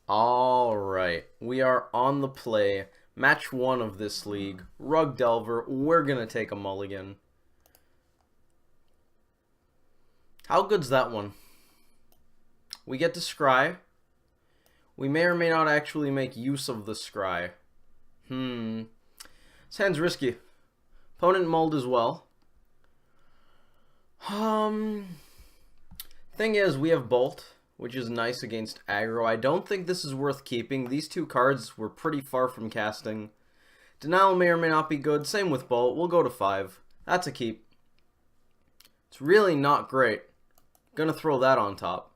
Alright, we are on the play. Match 1 of this league. Rug Delver, we're gonna take a mulligan. How good's that one? We get to scry. We may or may not actually make use of the scry. This hand's risky. Opponent mulled as well. Thing is, we have Bolt, which is nice against aggro. I don't think this is worth keeping. These two cards were pretty far from casting. Denial may or may not be good. Same with Bolt. We'll go to 5. That's a keep. It's really not great. Gonna throw that on top.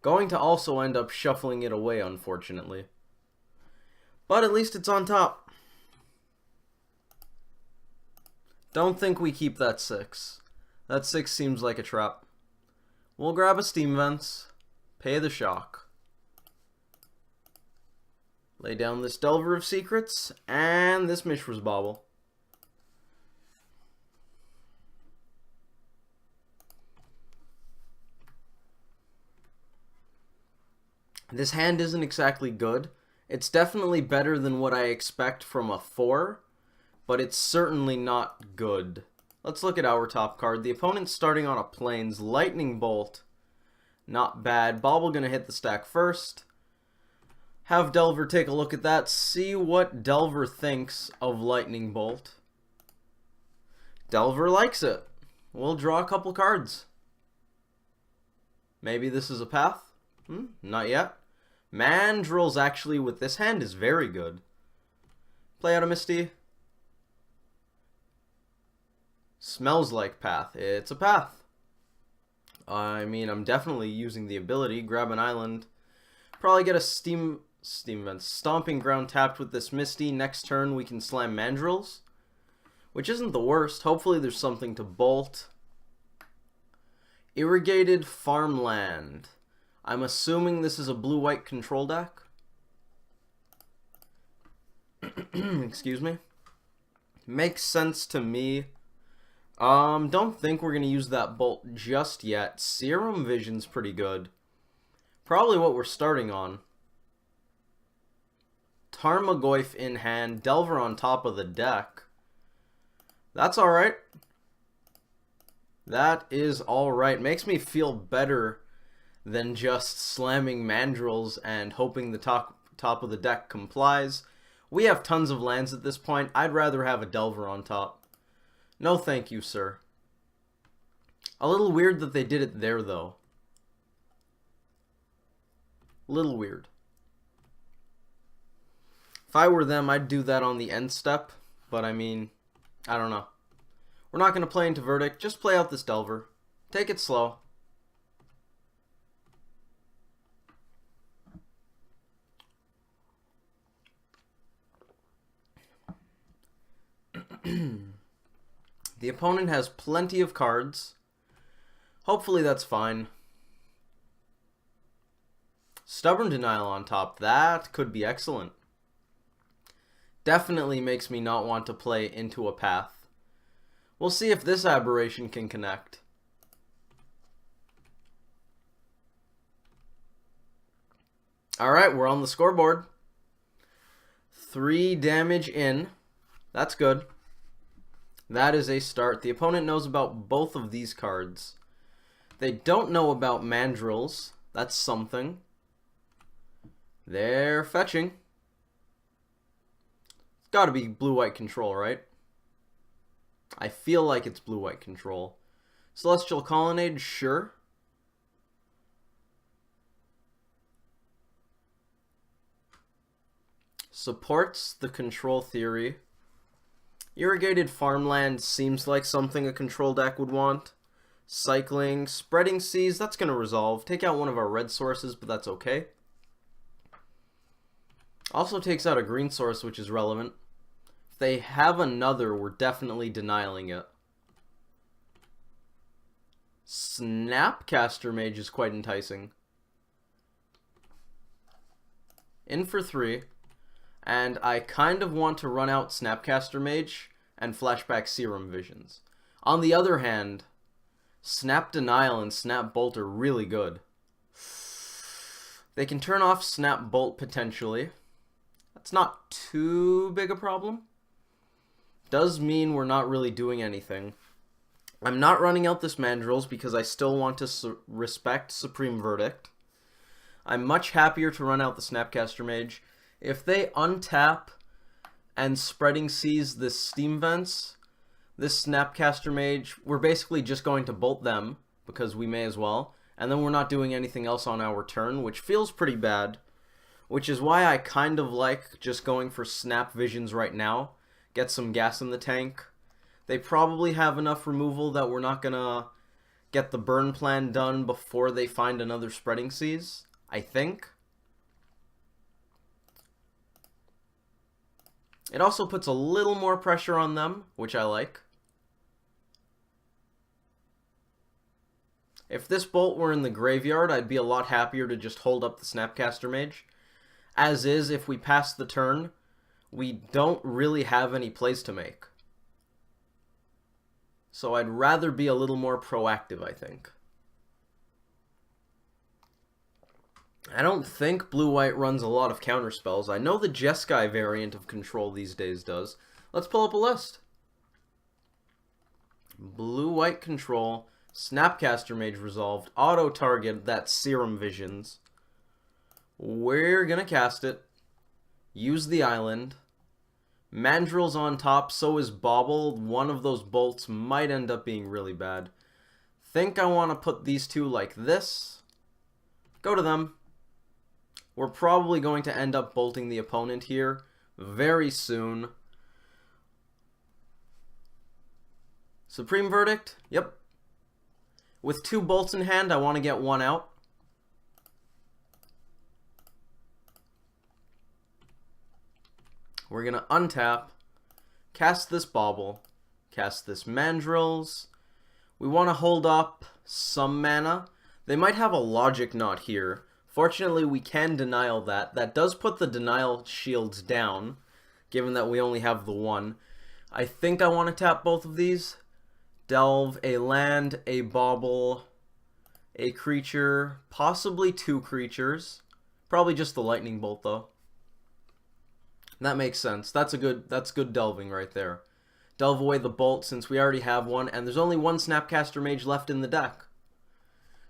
Going to also end up shuffling it away, unfortunately. But at least it's on top. Don't think we keep that 6. That 6 seems like a trap. We'll grab a Steam Vents, pay the shock. Lay down this Delver of Secrets, and this Mishra's Bauble. This hand isn't exactly good. It's definitely better than what I expect from a 4, but it's certainly not good. Let's look at our top card. The opponent's starting on a Plains. Lightning Bolt. Not bad. Bauble gonna hit the stack first. Have Delver take a look at that. See what Delver thinks of Lightning Bolt. Delver likes it. We'll draw a couple cards. Maybe this is a path? Not yet. Mandrill's actually with this hand is very good. Play out a Misty. Smells like path. It's a path. I mean, I'm definitely using the ability. Grab an island. Probably get a Steam Vent. Stomping Ground tapped with this Misty. Next turn we can slam Mandrills, which isn't the worst. Hopefully there's something to bolt. Irrigated Farmland. I'm assuming this is a blue-white control deck. Excuse me. Makes sense to me. Don't think we're going to use that bolt just yet. Serum Vision's pretty good. Probably what we're starting on. Tarmogoyf in hand. Delver on top of the deck. That's alright. That is alright. Makes me feel better than just slamming Mandrills and hoping the top of the deck complies. We have tons of lands at this point. I'd rather have a Delver on top. No thank you, sir. A little weird that they did it there, though. Little weird. If I were them, I'd do that on the end step. But, I mean, I don't know. We're not going to play into Verdict. Just play out this Delver. Take it slow. The opponent has plenty of cards. Hopefully that's fine. Stubborn Denial on top. That could be excellent. Definitely makes me not want to play into a path. We'll see if this aberration can connect. Alright, we're on the scoreboard. 3 damage in. That's good. That is a start. The opponent knows about both of these cards. They don't know about Mandrills. That's something. They're fetching. It's got to be blue-white control, right? I feel like it's blue-white control. Celestial Colonnade, sure. Supports the control theory. Irrigated Farmland seems like something a control deck would want. Cycling, Spreading Seas, that's going to resolve. Take out one of our red sources, but that's okay. Also takes out a green source, which is relevant. If they have another, we're definitely denying it. Snapcaster Mage is quite enticing. In for 3. And I kind of want to run out Snapcaster Mage and flashback Serum Visions. On the other hand, Snap Denial and Snap Bolt are really good. They can turn off Snap Bolt potentially. That's not too big a problem. Does mean we're not really doing anything. I'm not running out this Mandrills because I still want to respect Supreme Verdict. I'm much happier to run out the Snapcaster Mage. If they untap and Spreading Seas this Steam Vents, this Snapcaster Mage, we're basically just going to bolt them, because we may as well, and then we're not doing anything else on our turn, which feels pretty bad, which is why I kind of like just going for Snap Visions right now, get some gas in the tank. They probably have enough removal that we're not gonna get the burn plan done before they find another Spreading Seas, I think. It also puts a little more pressure on them, which I like. If this bolt were in the graveyard, I'd be a lot happier to just hold up the Snapcaster Mage. As is, if we pass the turn, we don't really have any plays to make. So I'd rather be a little more proactive, I think. I don't think blue-white runs a lot of counterspells. I know the Jeskai variant of Control these days does. Let's pull up a list. Blue-white Control, Snapcaster Mage resolved, auto-target, that's Serum Visions. We're gonna cast it. Use the island. Mandrill's on top, so is Bobble. One of those bolts might end up being really bad. Think I want to put these two like this. Go to them. We're probably going to end up bolting the opponent here very soon. Supreme Verdict? Yep. With two bolts in hand, I want to get one out. We're going to untap, cast this Bobble, cast this Mandrills. We want to hold up some mana. They might have a Logic Knot here. Fortunately, we can denial that. That does put the denial shields down, given that we only have the one. I think I want to tap both of these. Delve, a land, a Bobble, a creature, possibly two creatures. Probably just the Lightning Bolt, though. That makes sense. That's good delving right there. Delve away the bolt since we already have one, and there's only one Snapcaster Mage left in the deck.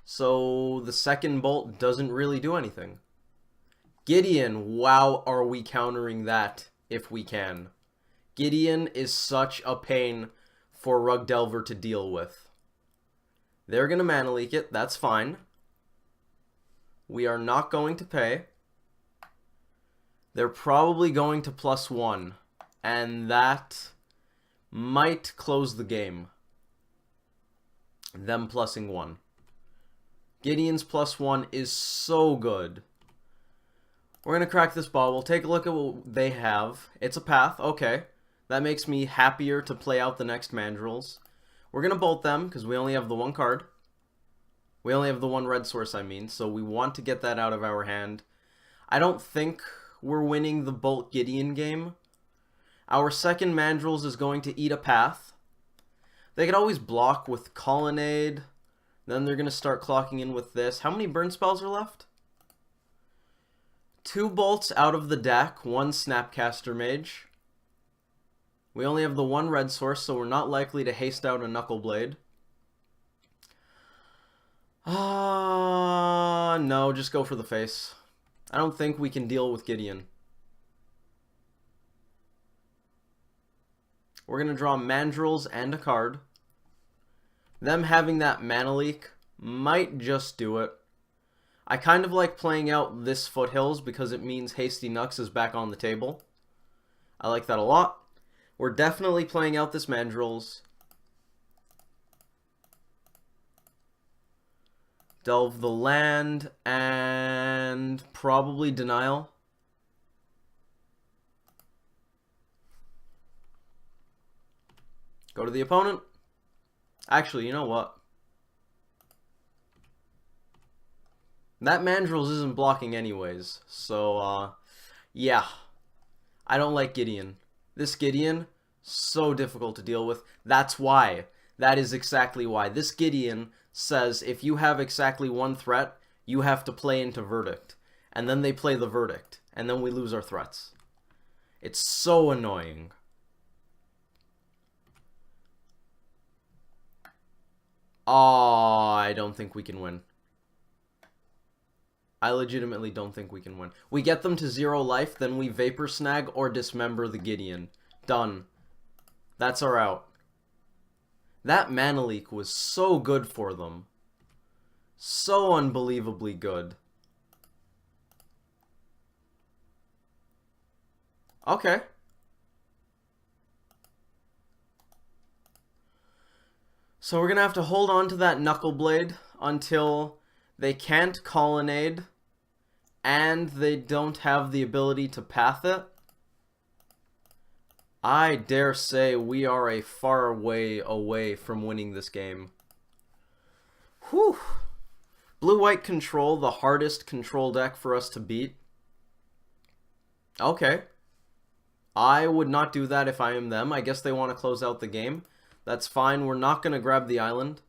So the second bolt doesn't really do anything. Gideon, wow, are we countering that if we can. Gideon is such a pain for Rug Delver to deal with. They're going to mana leak it, that's fine. We are not going to pay. They're probably going to +1, and that might close the game. Them plussing 1. Gideon's +1 is so good. We're going to crack this ball. We'll take a look at what they have. It's a path, okay. That makes me happier to play out the next Mandrills. We're going to bolt them, because we only have the one card. We only have the one red source, I mean, so we want to get that out of our hand. I don't think we're winning the Bolt Gideon game. Our second Mandrills is going to eat a path. They could always block with Colonnade. Then they're going to start clocking in with this. How many burn spells are left? 2 bolts out of the deck, 1 Snapcaster Mage. We only have the one red source, so we're not likely to haste out a Knuckleblade. No, just go for the face. I don't think we can deal with Gideon. We're going to draw Mandrills and a card. Them having that mana leak might just do it. I kind of like playing out this Foothills because it means Hasty Nux is back on the table. I like that a lot. We're definitely playing out this Mandrills. Delve the land, and probably Denial. Go to the opponent. Actually, you know what? That Mandrills isn't blocking anyways, so, yeah. I don't like Gideon. This Gideon, so difficult to deal with. That's why. That is exactly why. This Gideon says if you have exactly one threat, you have to play into Verdict. and then they play the verdict, and then we lose our threats. It's so annoying. Oh, I don't think we can win. I legitimately don't think we can win. We get them to 0 life, then we Vapor Snag or Dismember the Gideon. Done. That's our out. That mana leak was so good for them. So unbelievably good. Okay. So we're going to have to hold on to that Knuckleblade until they can't Colonnade and they don't have the ability to path it. I dare say we are a far way away from winning this game. Whew. Blue-white control, the hardest control deck for us to beat. Okay. I would not do that if I am them. I guess they want to close out the game. That's fine. We're not going to grab the island.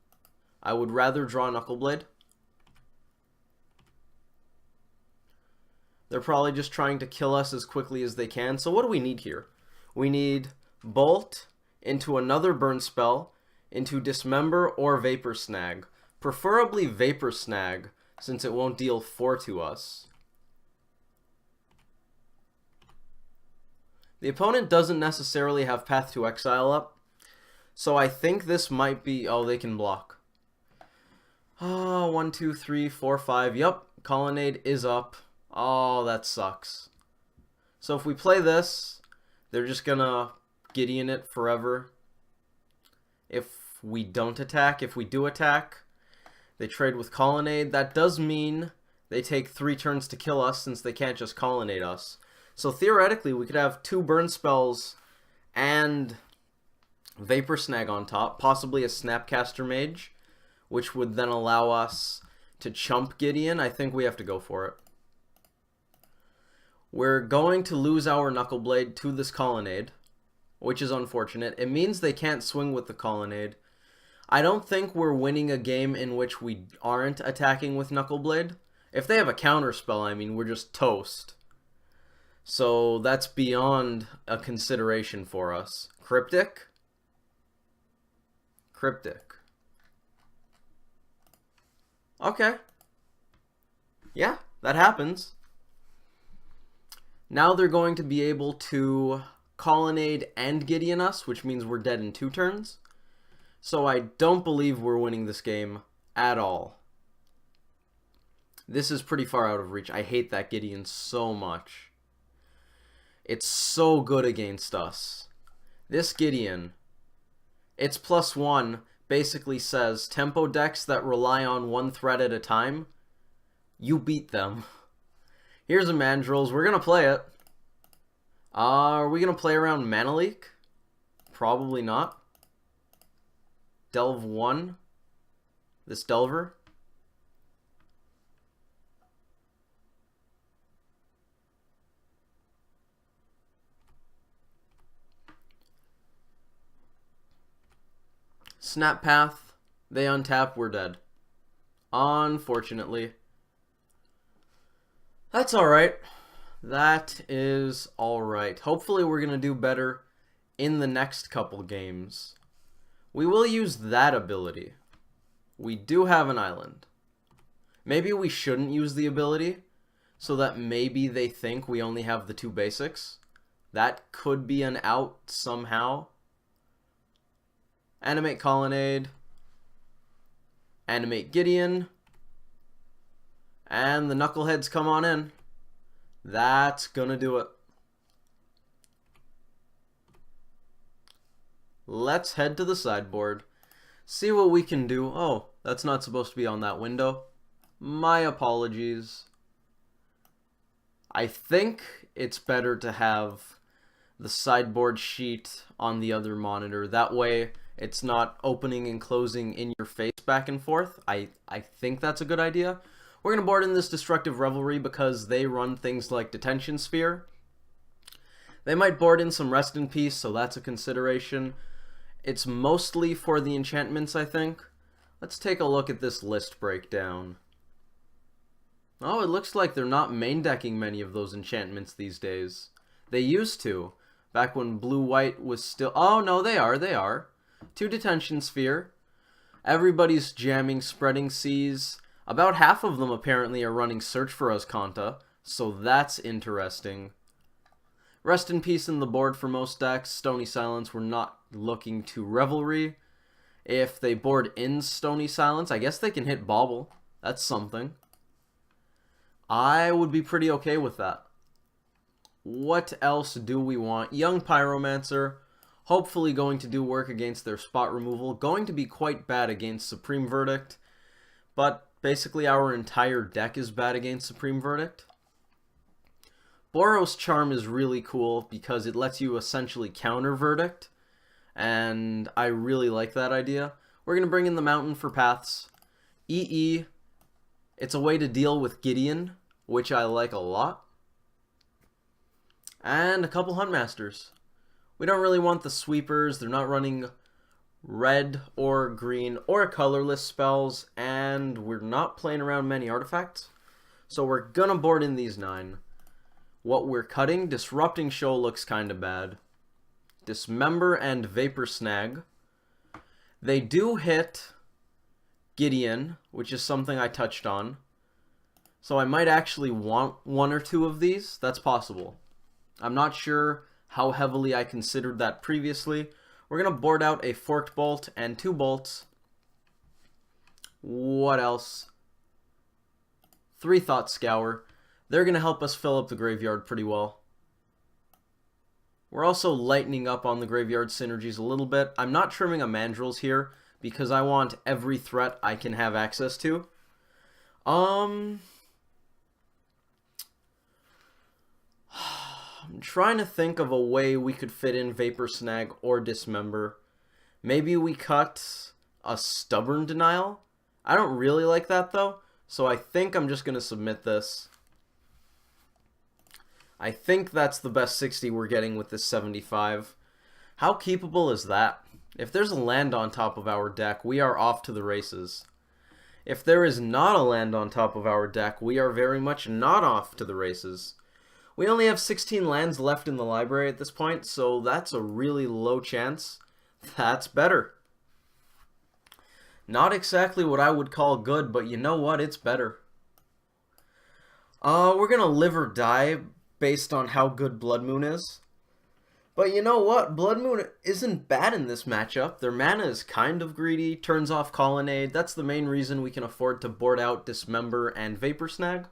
I would rather draw Knuckleblade. They're probably just trying to kill us as quickly as they can. So what do we need here? We need Bolt into another burn spell, into Dismember or Vapor Snag. Preferably Vapor Snag, since it won't deal 4 to us. The opponent doesn't necessarily have Path to Exile up, so I think this might be... Oh, they can block. 1, 2, 3, 4, 5. Yup, Colonnade is up. Oh, that sucks. So if we play this, they're just gonna Gideon it forever. If we don't attack, if we do attack, they trade with Colonnade. That does mean they take 3 turns to kill us since they can't just Colonnade us. So theoretically, we could have 2 burn spells and Vapor Snag on top, possibly a Snapcaster Mage, which would then allow us to chump Gideon. I think we have to go for it. We're going to lose our Knuckleblade to this Colonnade, which is unfortunate. It means they can't swing with the Colonnade. I don't think we're winning a game in which we aren't attacking with Knuckleblade. If they have a counter spell, I mean, we're just toast. So that's beyond a consideration for us. Cryptic? Cryptic. Okay. Yeah, that happens. Now they're going to be able to Colonnade and Gideon us, which means we're dead in 2 turns. So I don't believe we're winning this game at all. This is pretty far out of reach. I hate that Gideon so much. It's so good against us. This Gideon, its +1 basically says tempo decks that rely on 1 threat at a time, you beat them. Here's a Mandrills. We're going to play it. Are we going to play around Mana Leak? Probably not. Delve 1. This Delver. Snap Path. They untap. We're dead. Unfortunately. That's alright. That is alright. Hopefully we're going to do better in the next couple games. We will use that ability. We do have an island. Maybe we shouldn't use the ability, so that maybe they think we only have the 2 basics. That could be an out somehow. Animate Colonnade. Animate Gideon. And the Knuckleheads come on in. That's gonna do it. Let's head to the sideboard. See what we can do. Oh, that's not supposed to be on that window. My apologies. I think it's better to have the sideboard sheet on the other monitor. That way it's not opening and closing in your face back and forth. I think that's a good idea. We're going to board in this Destructive Revelry because they run things like Detention Sphere. They might board in some Rest in Peace, so that's a consideration. It's mostly for the enchantments, I think. Let's take a look at this list breakdown. Oh, it looks like they're not main decking many of those enchantments these days. They used to. Back when blue-white was still... Oh, no, they are. They are. 2 Detention Sphere. Everybody's jamming Spreading Seas. About half of them apparently are running Search for Azcanta, so that's interesting. Rest in peace in the board for most decks. Stony Silence, we're not looking to Revelry. If they board in Stony Silence, I guess they can hit Bauble. That's something. I would be pretty okay with that. What else do we want? Young Pyromancer, hopefully going to do work against their spot removal. Going to be quite bad against Supreme Verdict, but basically our entire deck is bad against Supreme Verdict. Boros Charm is really cool because it lets you essentially counter Verdict, and I really like that idea. We're going to bring in the Mountain for Paths. EE, it's a way to deal with Gideon, which I like a lot. And a couple Huntmasters. We don't really want the sweepers. They're not running red or green or colorless spells, and we're not playing around many artifacts. So we're gonna board in these 9. What we're cutting, Disrupting Show looks kinda bad. Dismember and Vapor Snag. They do hit Gideon, which is something I touched on. So I might actually want 1 or 2 of these. That's possible. I'm not sure how heavily I considered that previously. We're going to board out a Forked Bolt and 2 bolts. What else? 3 Thought Scour. They're going to help us fill up the graveyard pretty well. We're also lightening up on the graveyard synergies a little bit. I'm not trimming a Mandrills here because I want every threat I can have access to. I'm trying to think of a way we could fit in Vapor Snag or Dismember. Maybe we cut a Stubborn Denial? I don't really like that though, so I think I'm just going to submit this. I think that's the best 60 we're getting with this 75. How keepable is that? If there's a land on top of our deck, we are off to the races. If there is not a land on top of our deck, we are very much not off to the races. We only have 16 lands left in the library at this point, so that's a really low chance. That's better. Not exactly what I would call good, but you know what? It's better. We're gonna live or die based on how good Blood Moon is. But you know what? Blood Moon isn't bad in this matchup. Their mana is kind of greedy, turns off Colonnade. That's the main reason we can afford to board out Dismember and Vapor Snag.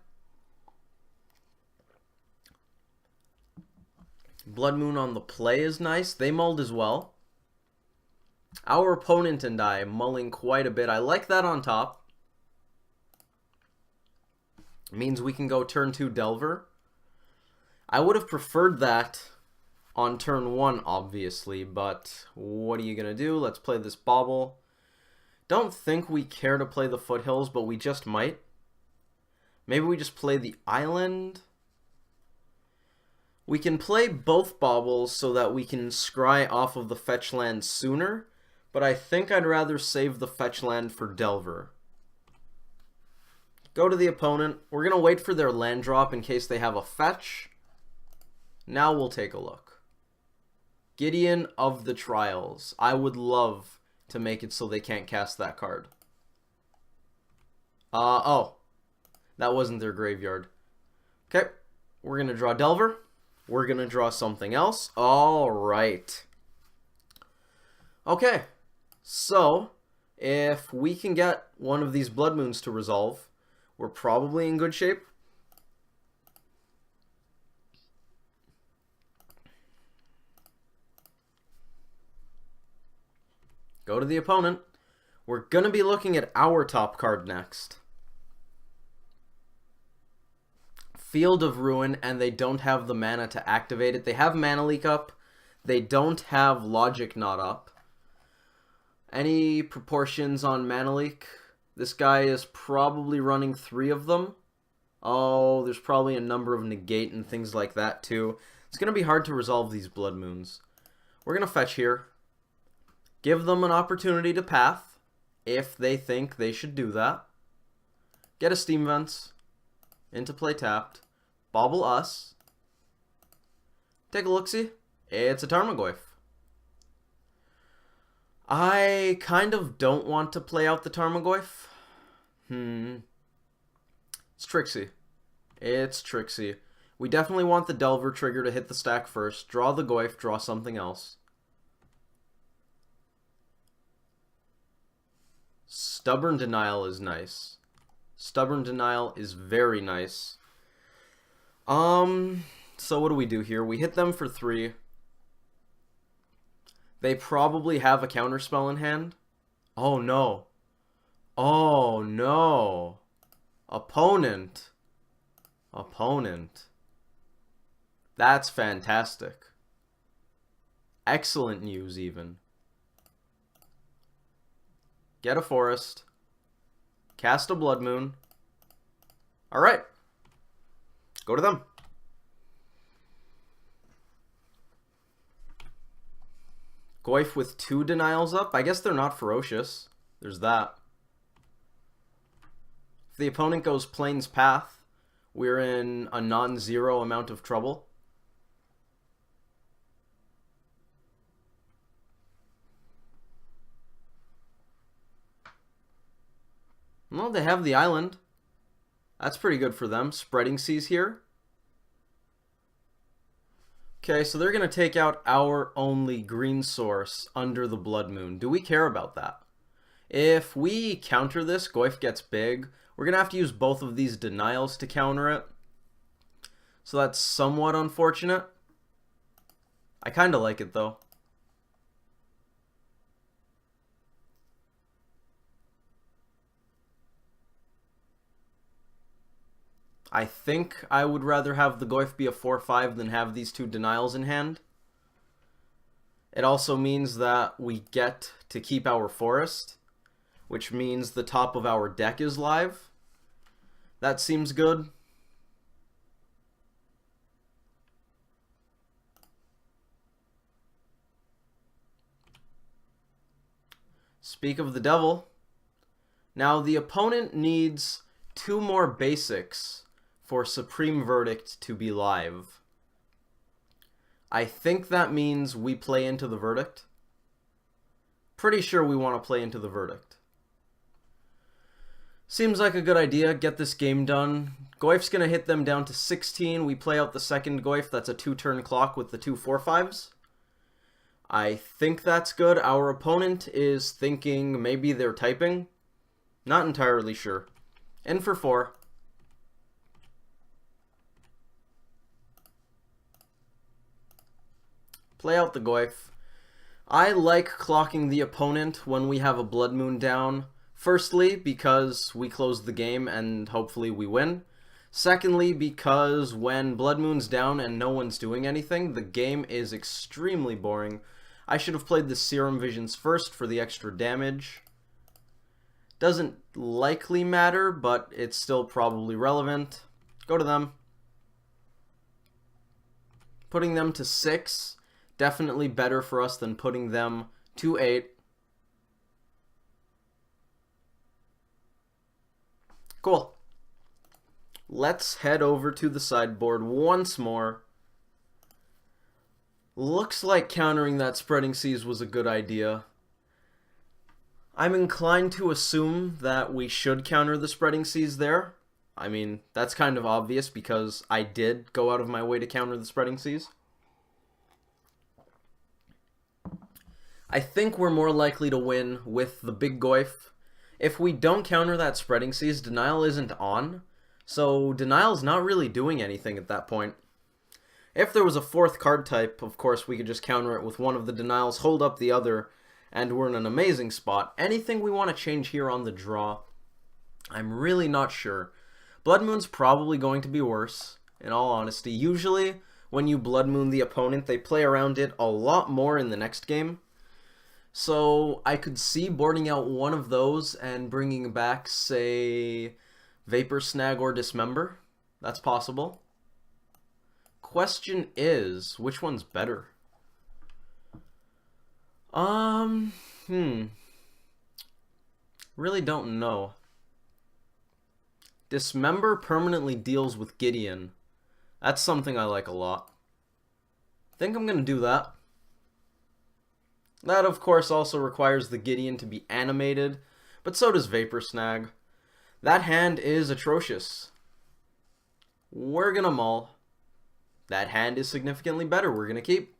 Blood Moon on the play is nice. They mulled as well. Our opponent and I mulling quite a bit. I like that on top. Means we can go turn 2 Delver. I would have preferred that on turn 1, obviously, but what are you going to do? Let's play this Bauble. Don't think we care to play the Foothills, but we just might. Maybe we just play the Island. We can play both Baubles so that we can scry off of the fetch land sooner, but I think I'd rather save the fetch land for Delver. Go to the opponent. We're going to wait for their land drop in case they have a fetch. Now we'll take a look. Gideon of the Trials. I would love to make it so they can't cast that card. Oh. That wasn't their graveyard. Okay. We're going to draw Delver. We're going to draw something else. Alright. Okay. So, if we can get one of these Blood Moons to resolve, we're probably in good shape. Go to the opponent. We're going to be looking at our top card next. Field of Ruin, and they don't have the mana to activate it. They have Mana Leak up. They don't have Logic Knot up. Any proportions on Mana Leak? This guy is probably running 3 of them. Oh, there's probably a number of negate and things like that too. It's going to be hard to resolve these Blood Moons. We're going to fetch here. Give them an opportunity to path if they think they should do that. Get a Steam Vents. Into play tapped. Bobble us. Take a look-see. It's a Tarmogoyf. I kind of don't want to play out the Tarmogoyf. It's tricksy. It's tricksy. We definitely want the Delver trigger to hit the stack first. Draw the Goyf, draw something else. Stubborn Denial is nice. Stubborn Denial is very nice. So what do we do here? We hit them for 3. They probably have a counterspell in hand. Oh no. Oh no. Opponent. Opponent. That's fantastic. Excellent news even. Get a forest. Cast a Blood Moon. Alright. Go to them. Goyf with 2 denials up. I guess they're not ferocious. There's that. If the opponent goes Plains Path, we're in a non-zero amount of trouble. Well, they have the island. That's pretty good for them. Spreading Seas here. Okay, so they're going to take out our only green source under the Blood Moon. Do we care about that? If we counter this, Goyf gets big. We're going to have to use both of these denials to counter it. So that's somewhat unfortunate. I kind of like it, though. I think I would rather have the Goyf be a 4-5 than have these 2 denials in hand. It also means that we get to keep our forest, which means the top of our deck is live. That seems good. Speak of the devil. Now the opponent needs 2 more basics for Supreme Verdict to be live. I think that means we play into the Verdict. Pretty sure we want to play into the Verdict. Seems like a good idea. Get this game done. Goyf's going to hit them down to 16. We play out the second Goyf. That's a 2-turn clock with the 2 4-5s. I think that's good. Our opponent is thinking maybe they're typing. Not entirely sure. In for 4. Play out the Goyf. I like clocking the opponent when we have a Blood Moon down. Firstly, because we close the game and hopefully we win. Secondly, because when Blood Moon's down and no one's doing anything, the game is extremely boring. I should have played the Serum Visions first for the extra damage. Doesn't likely matter, but it's still probably relevant. Go to them. Putting them to 6. Definitely better for us than putting them to 8. Cool. Let's head over to the sideboard once more. Looks like countering that Spreading Seas was a good idea. I'm inclined to assume that we should counter the Spreading Seas there. I mean, that's kind of obvious because I did go out of my way to counter the Spreading Seas. I think we're more likely to win with the big Goyf. If we don't counter that Spreading Seas, Denial isn't on, so Denial's not really doing anything at that point. If there was a 4th card type, of course we could just counter it with one of the Denials, hold up the other, and we're in an amazing spot. Anything we want to change here on the draw? I'm really not sure. Blood Moon's probably going to be worse, in all honesty. Usually, when you Blood Moon the opponent, they play around it a lot more in the next game. So I could see boarding out one of those and bringing back, say, Vapor Snag or Dismember. That's possible. Question is, which one's better? Really don't know. Dismember permanently deals with Gideon. That's something I like a lot. Think I'm going to do that. That, of course, also requires the Gideon to be animated, but so does Vapor Snag. That hand is atrocious. We're going to mull. That hand is significantly better. We're going to keep.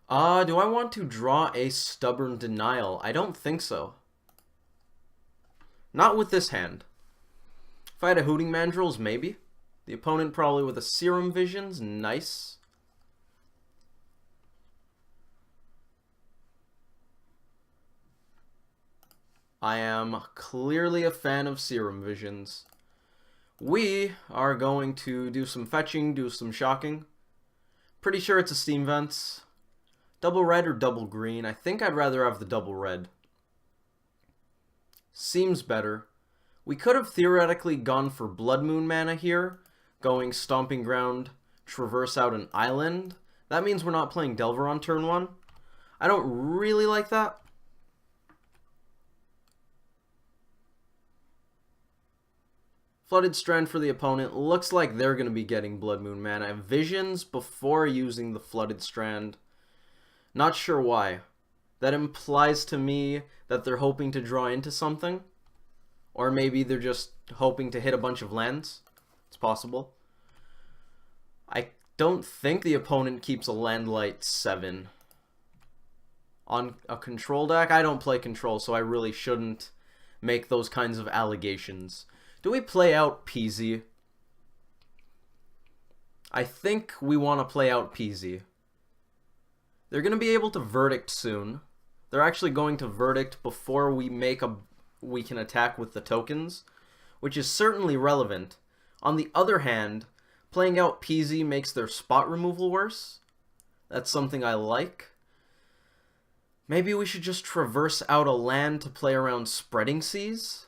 Do I want to draw a Stubborn Denial? I don't think so. Not with this hand. If I had a Hooting Mandrills, maybe. The opponent probably with a Serum Visions. Nice. I am clearly a fan of Serum Visions. We are going to do some fetching, do some shocking. Pretty sure it's a Steam Vents. Double red or double green? I think I'd rather have the double red. Seems better. We could have theoretically gone for Blood Moon mana here, going Stomping Ground, traverse out an island. That means we're not playing Delver on turn 1. I don't really like that. Flooded Strand for the opponent. Looks like they're going to be getting Blood Moon mana. Visions before using the Flooded Strand. Not sure why. That implies to me that they're hoping to draw into something. Or maybe they're just hoping to hit a bunch of lands. It's possible. I don't think the opponent keeps a Landlight 7. On a control deck? I don't play control, so I really shouldn't make those kinds of allegations. Do we play out Peasy? I think we want to play out Peasy. They're going to be able to Verdict soon. They're actually going to Verdict before we can attack with the tokens, which is certainly relevant. On the other hand, playing out Peasy makes their spot removal worse. That's something I like. Maybe we should just traverse out a land to play around Spreading Seas?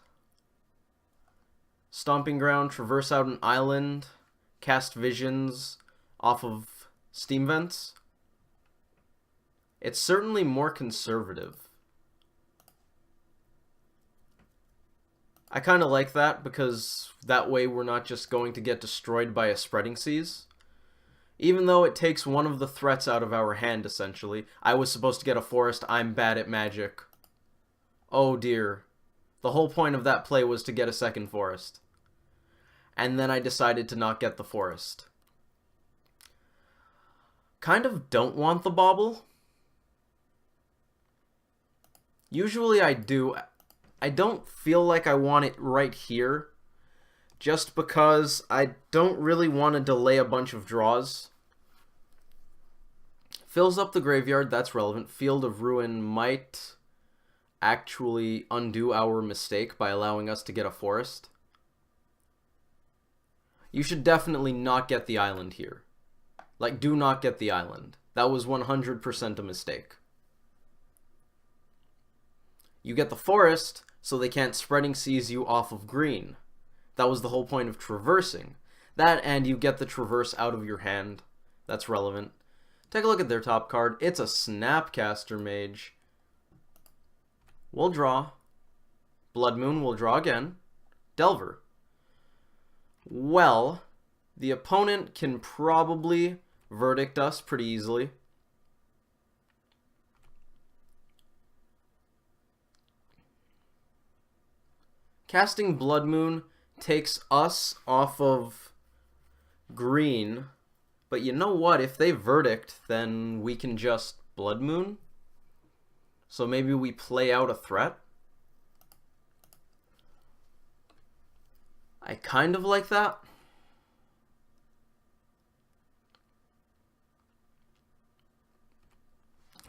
Stomping Ground, traverse out an island, cast Visions off of Steam Vents. It's certainly more conservative. I kind of like that because that way we're not just going to get destroyed by a Spreading Seas. Even though it takes one of the threats out of our hand, essentially. I was supposed to get a forest. I'm bad at Magic. Oh dear. The whole point of that play was to get a second forest. And then I decided to not get the forest. Kind of don't want the bauble. Usually I do. I don't feel like I want it right here. Just because I don't really want to delay a bunch of draws. Fills up the graveyard, that's relevant. Field of Ruin might actually undo our mistake by allowing us to get a forest. You should definitely not get the island here. Like, do not get the island. That was 100% a mistake. You get the forest, so they can't Spreading Seas you off of green. That was the whole point of traversing. That, and you get the traverse out of your hand. That's relevant. Take a look at their top card. It's a Snapcaster Mage. We'll draw. Blood Moon will draw again. Delver. Well, the opponent can probably Verdict us pretty easily. Casting Blood Moon takes us off of green, but you know what? If they Verdict, then we can just Blood Moon. So maybe we play out a threat. I kind of like that.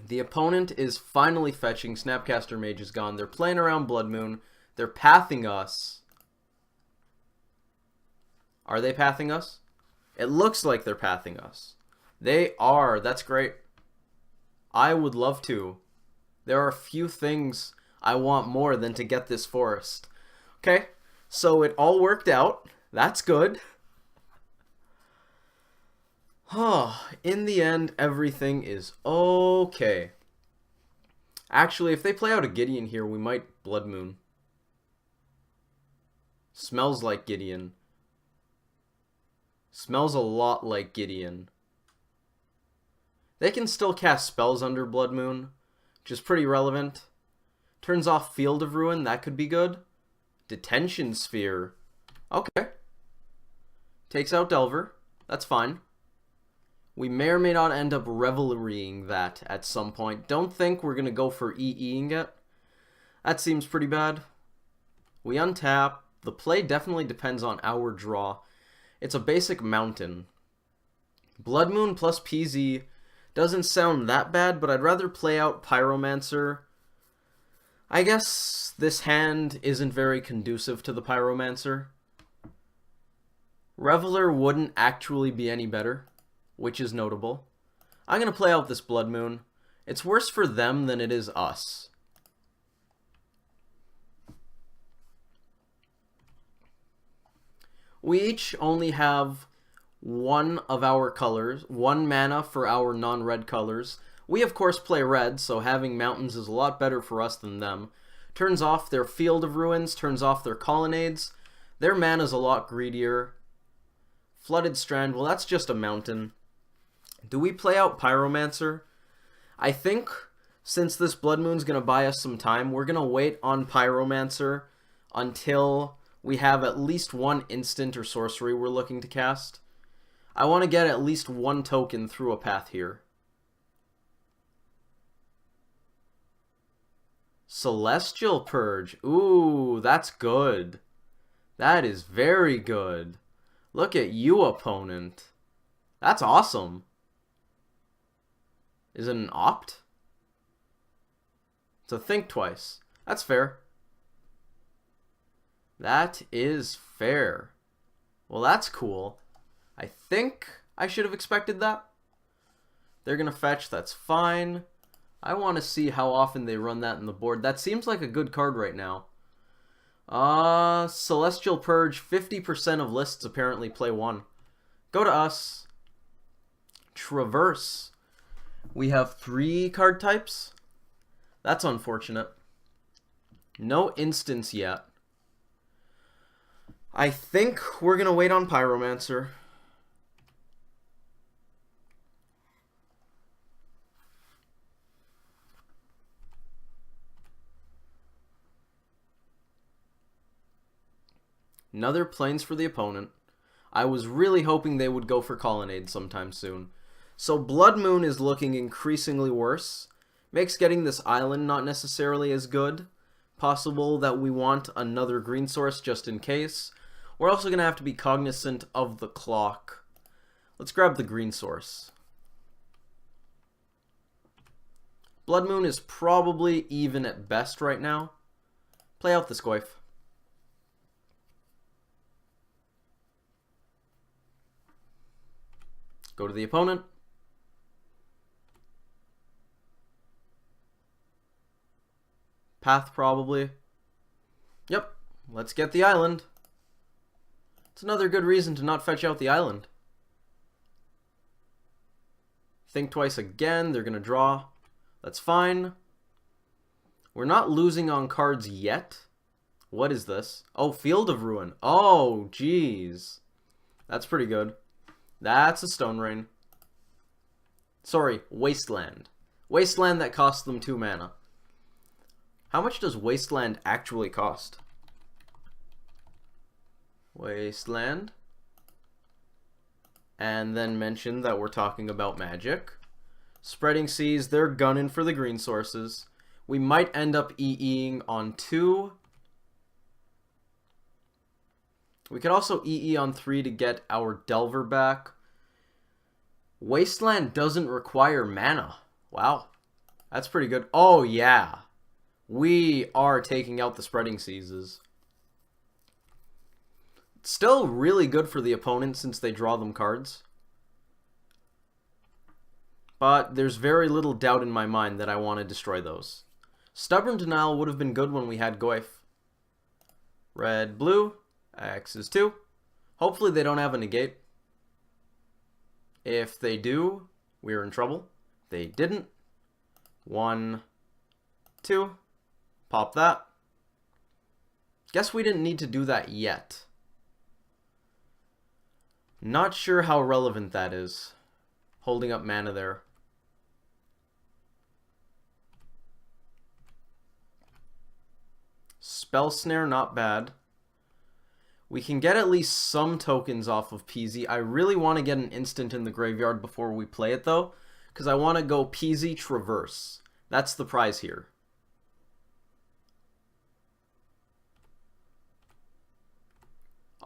The opponent is finally fetching. Snapcaster Mage is gone. They're playing around Blood Moon. They're pathing us. Are they pathing us? It looks like they're pathing us. They are. That's great. I would love to. There are few things I want more than to get this forest. Okay, so it all worked out. That's good. In the end, everything is okay. Actually, if they play out a Gideon here, we might Blood Moon. Smells like Gideon. Smells a lot like Gideon. They can still cast spells under Blood Moon, which is pretty relevant. Turns off Field of Ruin, that could be good. Detention Sphere. Okay. Takes out Delver. That's fine. We may or may not end up revelrying that at some point. Don't think we're going to go for EEing it. That seems pretty bad. We untap. The play definitely depends on our draw. It's a basic mountain. Blood Moon plus PZ doesn't sound that bad, but I'd rather play out Pyromancer. I guess this hand isn't very conducive to the Pyromancer. Reveler wouldn't actually be any better, which is notable. I'm going to play out this Blood Moon. It's worse for them than it is us. We each only have one of our colors, one mana for our non-red colors. We of course play red, so having mountains is a lot better for us than them. Turns off their Field of Ruins, turns off their Colonnades. Their mana's a lot greedier. Flooded Strand, well that's just a mountain. Do we play out Pyromancer? I think since this Blood Moon's going to buy us some time, we're going to wait on Pyromancer until we have at least one instant or sorcery we're looking to cast. I want to get at least one token through a path here. Celestial Purge. Ooh, that's good. That is very good. Look at you, opponent. That's awesome. Is it an opt? It's a think twice. That's fair. That is fair. Well, that's cool. I think I should have expected that. They're going to fetch. That's fine. I want to see how often they run that in the board. That seems like a good card right now. Celestial Purge. 50% of lists apparently play one. Go to us. Traverse. We have 3 card types. That's unfortunate. No instance yet. I think we're going to wait on Pyromancer. Another Plains for the opponent. I was really hoping they would go for Colonnade sometime soon. So Blood Moon is looking increasingly worse. Makes getting this island not necessarily as good. Possible that we want another green source just in case. We're also going to have to be cognizant of the clock. Let's grab the green source. Blood Moon is probably even at best right now. Play out this Goyf. Go to the opponent. Path probably. Yep, let's get the island. It's another good reason to not fetch out the island. Think twice again, they're going to draw. That's fine. We're not losing on cards yet. What is this? Oh, Field of Ruin. Oh, jeez. That's pretty good. That's a Stone Rain. Sorry, Wasteland. Wasteland that costs them 2 mana. How much does Wasteland actually cost? Wasteland. And then mention that we're talking about magic. Spreading Seas, they're gunning for the green sources. We might end up EEing on 2. We could also EE on 3 to get our Delver back. Wasteland doesn't require mana. Wow. That's pretty good. Oh, yeah. We are taking out the Spreading Seas. Still really good for the opponent since they draw them cards. But there's very little doubt in my mind that I want to destroy those. Stubborn Denial would have been good when we had Goyf. Red, blue. X is 2. Hopefully they don't have a negate. If they do, we're in trouble. They didn't. 1, 2. Pop that. Guess we didn't need to do that yet. Not sure how relevant that is. Holding up mana there. Spell Snare, not bad. We can get at least some tokens off of PZ. I really want to get an instant in the graveyard before we play it, though, because I want to go PZ Traverse. That's the prize here.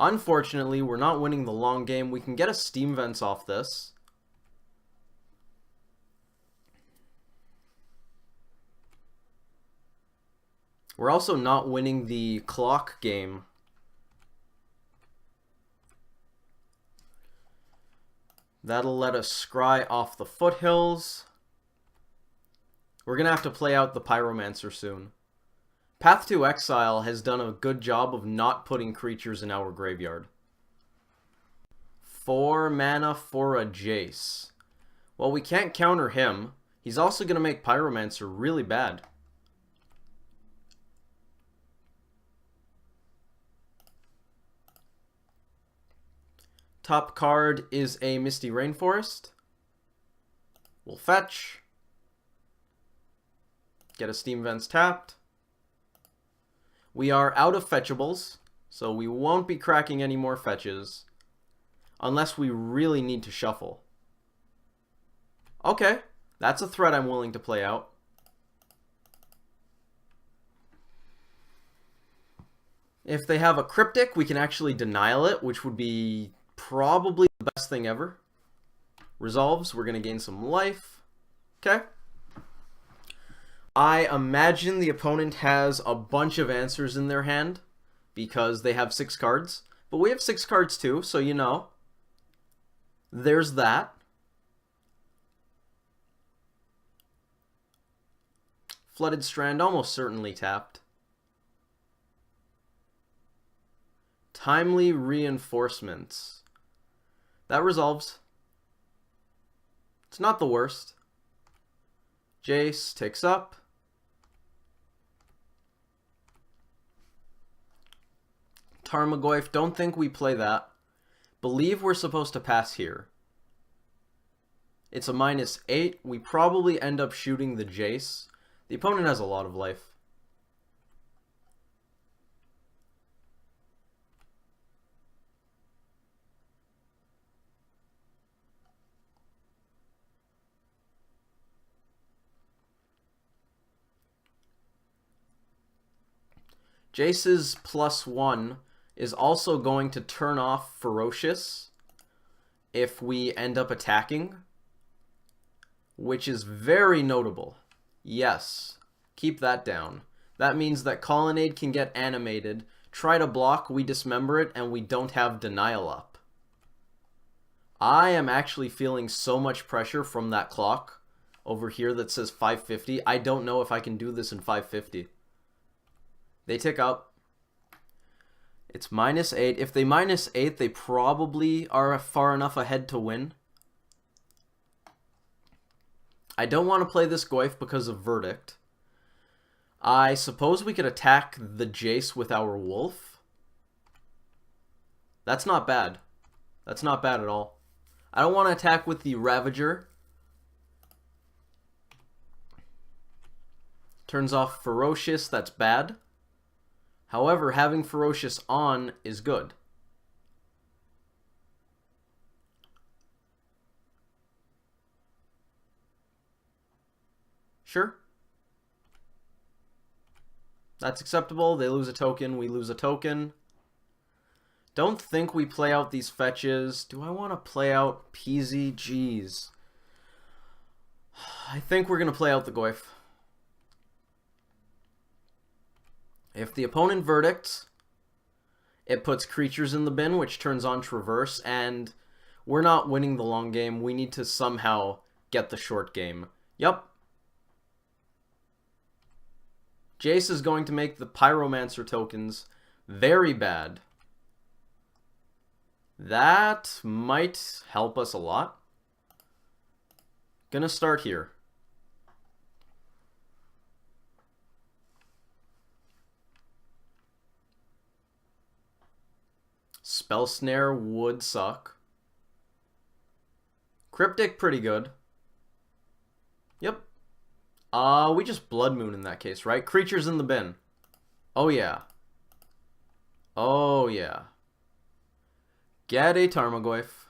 Unfortunately, we're not winning the long game. We can get a Steam Vents off this. We're also not winning the clock game. That'll let us scry off the foothills. We're going to have to play out the Pyromancer soon. Path to Exile has done a good job of not putting creatures in our graveyard. 4 mana for a Jace. Well, we can't counter him. He's also going to make Pyromancer really bad. Top card is a Misty Rainforest. We'll fetch. Get a Steam Vents tapped. We are out of fetchables, so we won't be cracking any more fetches. Unless we really need to shuffle. Okay, that's a threat I'm willing to play out. If they have a Cryptic, we can actually denial it, which would be probably the best thing ever. Resolves, we're going to gain some life. Okay. I imagine the opponent has a bunch of answers in their hand because they have 6 cards. But we have 6 cards too, so you know. There's that. Flooded Strand almost certainly tapped. Timely Reinforcements. That resolves. It's not the worst. Jace takes up. Tarmogoyf, don't think we play that. Believe we're supposed to pass here. It's a -8. We probably end up shooting the Jace. The opponent has a lot of life. Jace's +1 is also going to turn off Ferocious if we end up attacking, which is very notable. Yes, keep that down. That means that Colonnade can get animated, try to block, we dismember it, and we don't have Denial up. I am actually feeling so much pressure from that clock over here that says 550. I don't know if I can do this in 550. They tick up. It's -8. If they -8, they probably are far enough ahead to win. I don't want to play this Goyf because of Verdict. I suppose we could attack the Jace with our Wolf. That's not bad. That's not bad at all. I don't want to attack with the Ravager. Turns off Ferocious, that's bad. However, having Ferocious on is good. Sure. That's acceptable. They lose a token, we lose a token. Don't think we play out these fetches. Do I want to play out PZGs? I think we're going to play out the Goyf. If the opponent verdicts, it puts creatures in the bin, which turns on Traverse, and we're not winning the long game. We need to somehow get the short game. Yup. Jace is going to make the Pyromancer tokens very bad. That might help us a lot. Gonna start here. Spell Snare would suck. Cryptic, pretty good. Yep. We just Blood Moon in that case, right? Creatures in the bin. Oh, yeah. Oh, yeah. Get a Tarmogoyf.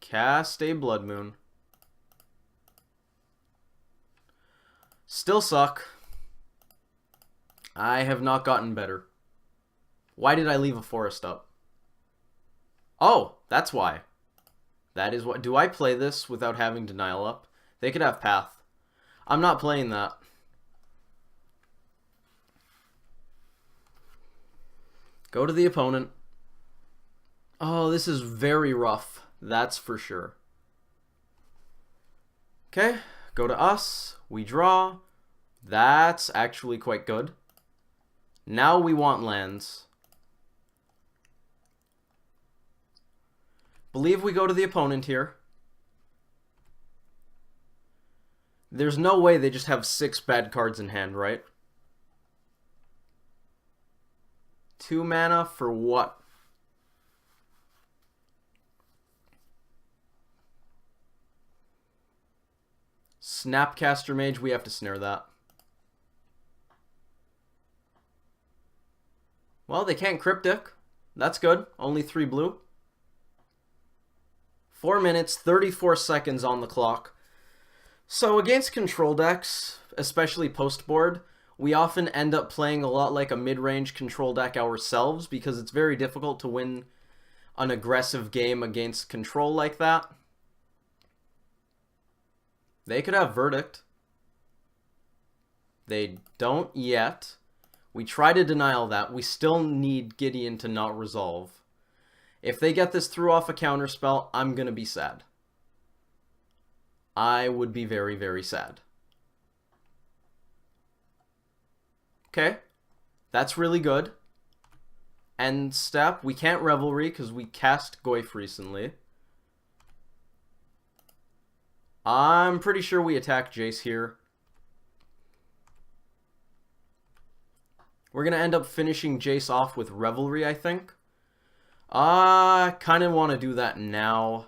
Cast a Blood Moon. Still suck. I have not gotten better. Why did I leave a forest up? Oh, that's why. That is what... Do I play this without having Denial up? They could have Path. I'm not playing that. Go to the opponent. Oh, this is very rough. That's for sure. Okay, go to us. We draw. That's actually quite good. Now we want lands. Believe we go to the opponent here. There's no way they just have 6 bad cards in hand, right? 2 mana for what? Snapcaster Mage, we have to snare that. Well, they can't Cryptic. That's good. Only 3 blue. 4 minutes, 34 seconds on the clock. So against control decks, especially post-board, we often end up playing a lot like a mid-range control deck ourselves because it's very difficult to win an aggressive game against control like that. They could have Verdict. They don't yet. We try to denial that. We still need Gideon to not resolve. If they get this through off a counterspell, I'm going to be sad. I would be very, very sad. Okay. That's really good. End step. We can't Revelry because we cast Goyf recently. I'm pretty sure we attack Jace here. We're going to end up finishing Jace off with Revelry, I think. I kind of want to do that now.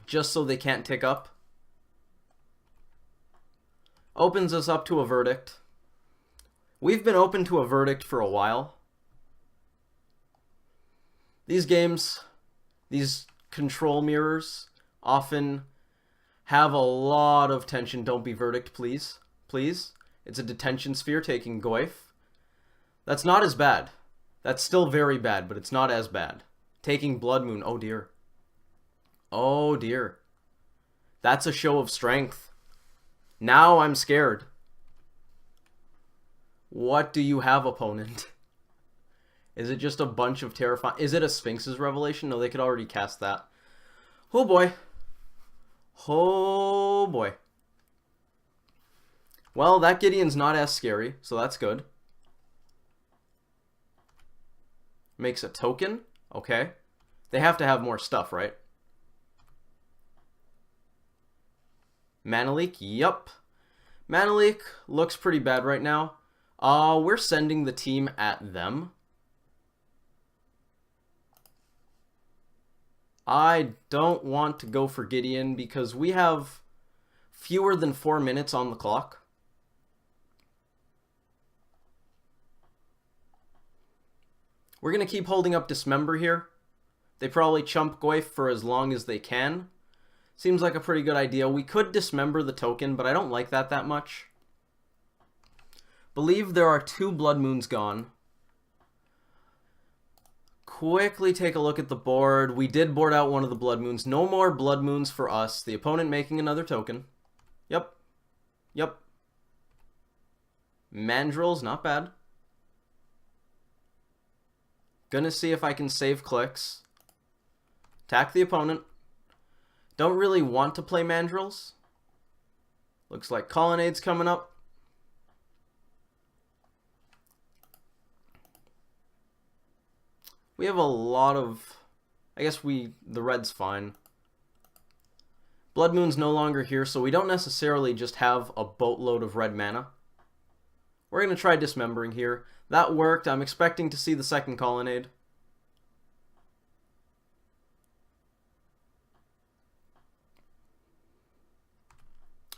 Just so they can't tick up. Opens us up to a Verdict. We've been open to a Verdict for a while. These games, these control mirrors, often have a lot of tension. Don't be Verdict, please. Please. It's a detention sphere taking Goyf. That's not as bad. That's still very bad, but it's not as bad. Taking Blood Moon. Oh, dear. Oh, dear. That's a show of strength. Now I'm scared. What do you have, opponent? Is it just a bunch of terrifying... Is it a Sphinx's Revelation? No, they could already cast that. Oh, boy. Oh, boy. Well, that Gideon's not as scary, so that's good. Makes a token. Okay. They have to have more stuff, right? Mana Leak? Yup. Mana Leak looks pretty bad right now. We're sending the team at them. I don't want to go for Gideon because we have fewer than 4 minutes on the clock. We're going to keep holding up Dismember here. They probably chump Goyf for as long as they can. Seems like a pretty good idea. We could Dismember the token, but I don't like that much. Believe there are 2 Blood Moons gone. Quickly take a look at the board. We did board out one of the Blood Moons. No more Blood Moons for us. The opponent making another token. Yep. Yep. Mandrels, not bad. Gonna see if I can save clicks. Attack the opponent. Don't really want to play Mandrels. Looks like Colonnade's coming up. We have a lot of... I guess the red's fine. Blood Moon's no longer here, so we don't necessarily just have a boatload of red mana. We're going to try Dismembering here. That worked. I'm expecting to see the second colonnade.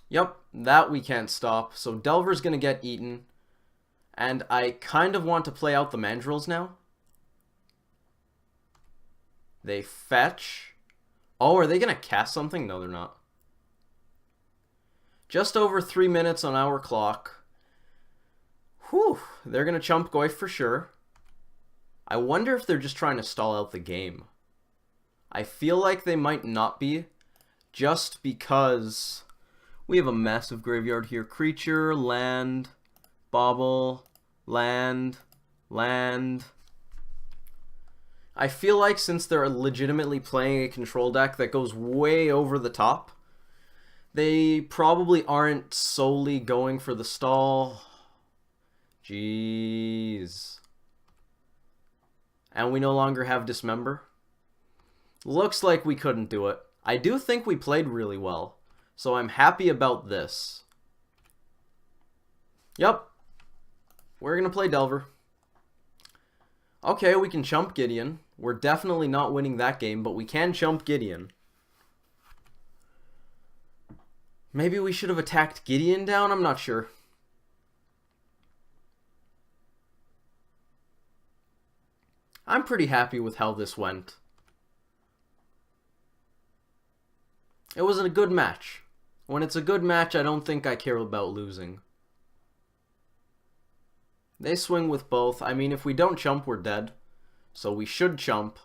Yep, that we can't stop. So Delver's going to get eaten. And I kind of want to play out the mandrills now. They fetch. Oh, are they going to cast something? No, they're not. Just over 3 minutes on our clock. Whew, they're going to chump Goyf for sure. I wonder if they're just trying to stall out the game. I feel like they might not be, just because we have a massive graveyard here. Creature, land, bauble, land, land. I feel like since they're legitimately playing a control deck that goes way over the top, they probably aren't solely going for the stall. Jeez. And we no longer have Dismember. Looks like we couldn't do it. I do think we played really well, so I'm happy about this. Yep. We're going to play Delver. Okay, we can chump Gideon. We're definitely not winning that game, but we can chump Gideon. Maybe we should have attacked Gideon down? I'm not sure. I'm pretty happy with how this went. It was a good match. When it's a good match, I don't think I care about losing. They swing with both. I mean, if we don't chump, we're dead. So we should chump.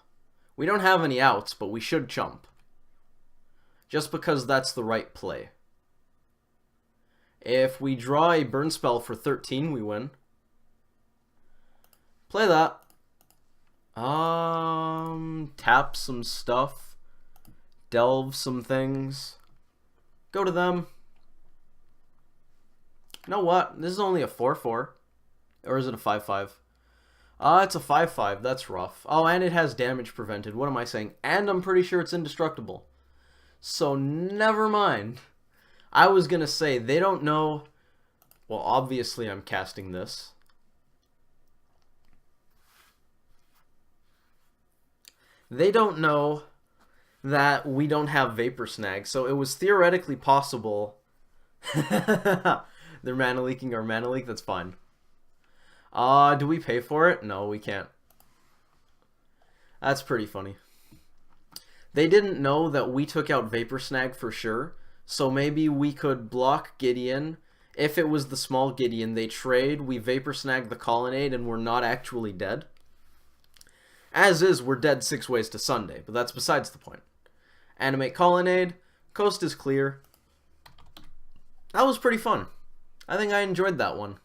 We don't have any outs, but we should chump. Just because that's the right play. If we draw a burn spell for 13, we win. Play that. Tap some stuff. Delve some things. Go to them. You know what? This is only a 4/4. Or is it a 5/5? It's a 5/5. That's rough. Oh, and it has damage prevented. What am I saying? And I'm pretty sure it's indestructible. So never mind. I was going to say, they don't know. Well, obviously I'm casting this. They don't know that we don't have Vapor Snag, so it was theoretically possible. They're mana leaking our mana leak, that's fine. Do we pay for it? No, we can't. That's pretty funny. They didn't know that we took out Vapor Snag for sure, so maybe we could block Gideon. If it was the small Gideon, they trade, we Vapor Snag the Colonnade, and we're not actually dead. As is, we're dead 6 ways to Sunday, but that's besides the point. Animate Colonnade. Coast is clear. That was pretty fun. I think I enjoyed that one.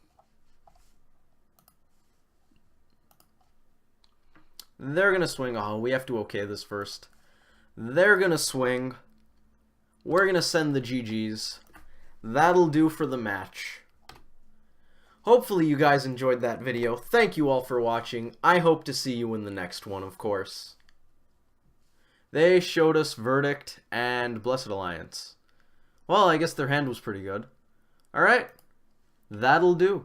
They're going to swing. Oh, we have to okay this first. They're going to swing. We're going to send the GGs. That'll do for the match. Hopefully you guys enjoyed that video. Thank you all for watching. I hope to see you in the next one, of course. They showed us Verdict and Blessed Alliance. Well, I guess their hand was pretty good. Alright, that'll do.